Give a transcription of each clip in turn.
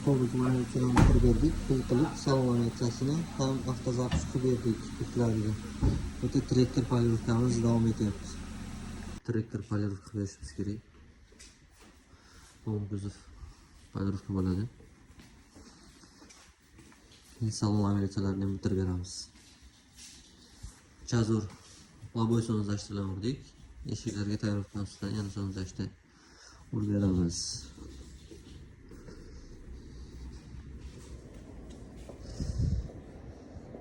Kobalt magnetini qurdirdik. Pul qilib salonchasini ham avtozapis qilib berdik yuklariga. O'ta trektor polirovkamiz davom etyapti. Trektor polirovka berishimiz kerak. Kuzov polirovka bo'ladi. Salon ameliyatlarini ham bitirib beramiz. Chazur laboy sonozlashtirib urdik. Eshiklarga tayyorlikdan ustidan yana sonozlashda urib beramiz.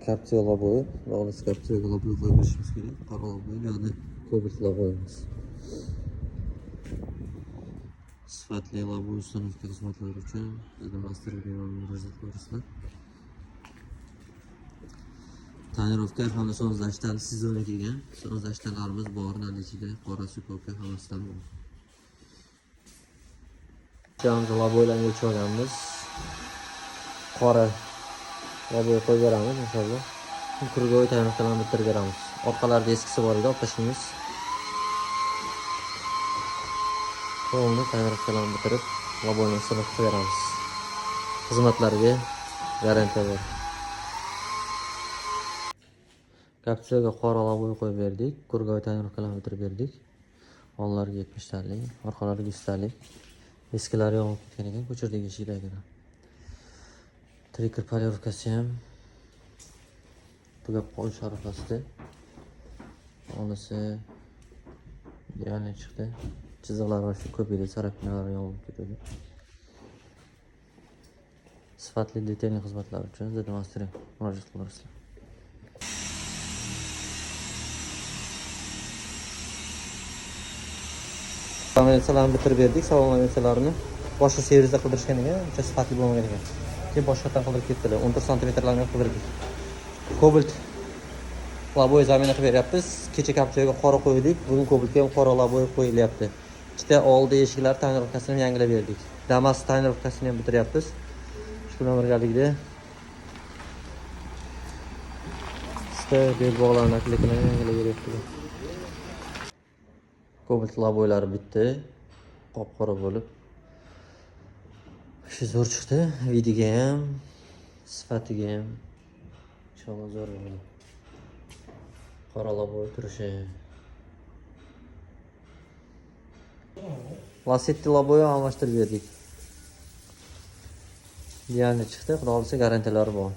Kapsiya laboy, olis kapsiya laboy qo'yishimiz kerak. Qora laboy yoki kobalt laboyimiz. Sifatli laboy ustunuki xizmatlari uchun bizning masterlarga murojaat qilasizlar. Tonirovka hamda sonozlashdan sezonga kelgan. Sonozlashlarimiz bor, natijada qora sukovka hammasidan bor. Yangi laboylarni o'chib olganmiz. Qora laboy qo'yib beramiz inshaalloh. Kurgoy tayyorliklarni bitirib beramiz. Orqalarida eskisi bor edi, olib tashlaymiz. Qo'lni tayyorliklarni bitirib, laboyni sinib qilib beramiz. Xizmatlarga garantiya bor. Kapsiyaga qora laboy qo'yib berdik. Kurgoy tayyorliklarni bitirib berdik. Onlarga 70 talik, orqalariga 100 talik. Eskilari yonib ketgan ekan, ko'chirdik eshiklarga. Trektor polirovkasi ham tugab qo'yish arafasida. Onisi yana chiqdi. Chiziqlar va shu ko'p edi, sarapinalar yonib ketdi. Sifatli detayli xizmatlar uchun Zed Mastering murojaat qilasizlar. Ameliyatlarni bitirib berdik. Salon ameliyatlarini boshqa servisda qidirishgan ekan, uncha sifatli bo'lmagan ekan. Keyin boshqadan qidirib ketdilar. 14 santimetrlarni qidirdik. Kobalt laboy zamina qilib beryapmiz. Kecha kapsiyaga qora qo'ydik, bugun kobaltga ham qora laboy qo'yilyapti. Ikkita oldi eshiklar tonirovkasini yangilab berdik. Damas tonirovkasini ham bitiryapmiz. Shu bilan birgalikda bel bog'larni akliklarni yangilab beryapmiz. Kobalt laboylari bitdi. Qop-qora bo'lib. Shu zo'r chiqdi. Vidiga ham, sifatiga ham inshaalloh zo'r bo'ladi. Qora laboy turishi. Lasetti laboyni almashtirib berdik. Yani chiqdi, xudo xolisa garantiyalari bor.